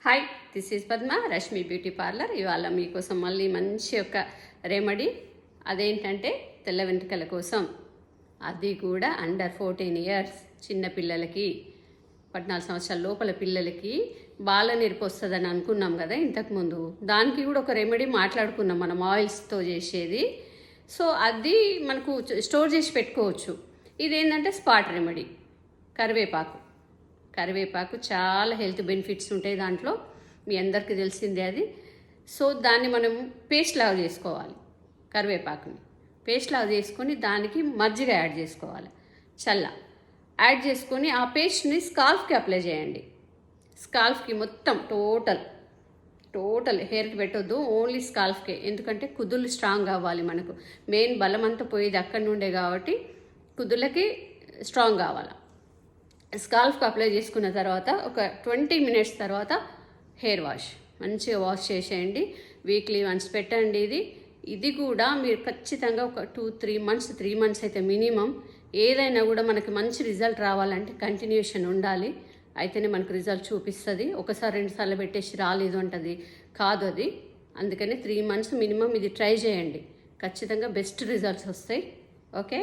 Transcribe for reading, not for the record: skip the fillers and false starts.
Hi, this is Padma, Rashmi beauty parlour. ఇవాళ మీకోసం మళ్ళీ మంచి ఒక రెమెడీ. అదేంటంటే తెల్ల వెంట్రుకల కోసం, అది కూడా అండర్ 14 ఇయర్స్ చిన్నపిల్లలకి, 14 సంవత్సరాల లోపల పిల్లలకి బాల నేర్పు వస్తుందని అనుకున్నాం కదా ఇంతకుముందు. దానికి కూడా ఒక రెమెడీ మాట్లాడుకున్నాం మనం, ఆయిల్స్తో చేసేది. సో అది మనకు స్టోర్ చేసి పెట్టుకోవచ్చు. ఇదేంటంటే స్పాట్ రెమెడీ. కరివేపాకు చాలా హెల్త్ బెనిఫిట్స్ ఉంటాయి దాంట్లో, మీ అందరికీ తెలిసిందే అది. సో దాన్ని మనం పేస్ట్ లాగా చేసుకోవాలి. కరివేపాకుని పేస్ట్ లాగా చేసుకొని దానికి మజ్జిగ యాడ్ చేసుకోవాలి, యాడ్ చేసుకొని ఆ పేస్ట్ని స్కాల్ఫ్కి అప్లై చేయండి. స్కాల్ఫ్కి మొత్తం టోటల్ హెయిర్కి పెట్టొద్దు, ఓన్లీ స్కాల్ఫ్కే. ఎందుకంటే కుదుళ్ళు స్ట్రాంగ్ అవ్వాలి. మనకు మెయిన్ బలం అంతా పోయేది అక్కడి నుండే కాబట్టి కుదుళ్ళకి స్ట్రాంగ్ కావాలి. స్కాల్ఫ్కి అప్లై చేసుకున్న తర్వాత ఒక 20 మినిట్స్ తర్వాత హెయిర్ వాష్ మంచిగా వాష్ చేసేయండి. వీక్లీ వన్స్ పెట్టండి. ఇది కూడా మీరు ఖచ్చితంగా ఒక 2-3 మంత్స్, 3 మంత్స్ అయితే మినిమం. ఏదైనా కూడా మనకి మంచి రిజల్ట్ రావాలంటే కంటిన్యూషన్ ఉండాలి, అయితేనే మనకు రిజల్ట్ చూపిస్తుంది. ఒకసారి 2 సార్లు పెట్టేసి రాలేదు అంటది కాదు అది. అందుకని 3 మంత్స్ మినిమం ఇది ట్రై చేయండి, ఖచ్చితంగా బెస్ట్ రిజల్ట్స్ వస్తాయి. ఓకే.